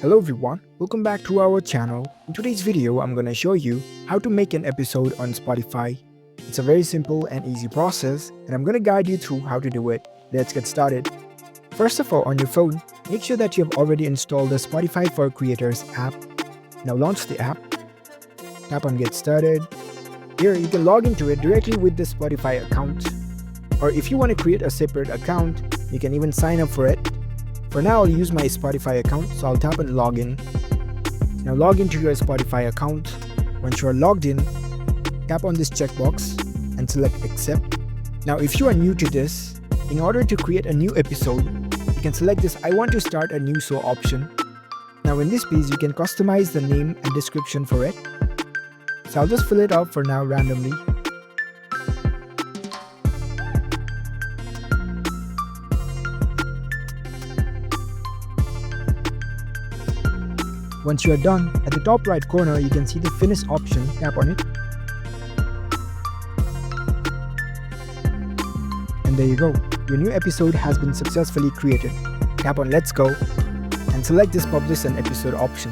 Hello everyone, welcome back to our channel. In today's video, I'm gonna show you how to make an episode on Spotify. It's a very simple and easy process, and I'm gonna guide you through how to do it. Let's get started. First of all, on your phone, make sure that you have already installed the Spotify for Creators app. Now launch the app, tap on Get Started. Here, you can log into it directly with the Spotify account. Or if you want to create a separate account, you can even sign up for it. For now, I'll use my Spotify account, so I'll tap on Login. Now log into your Spotify account. Once you're logged in, tap on this checkbox and select Accept. Now if you are new to this, in order to create a new episode, you can select this I want to start a new show option. Now in this page, you can customize the name and description for it. So I'll just fill it out for now randomly. Once you are done, at the top right corner you can see the finish option, tap on it. And there you go, your new episode has been successfully created. Tap on Let's Go and select this Publish an Episode option.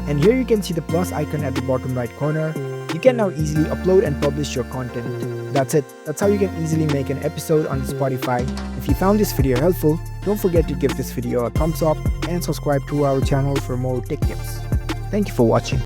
And here you can see the plus icon at the bottom right corner. You can now easily upload and publish your content. That's it, that's how you can easily make an episode on Spotify. If you found this video helpful, don't forget to give this video a thumbs up and subscribe to our channel for more tech tips. Thank you for watching.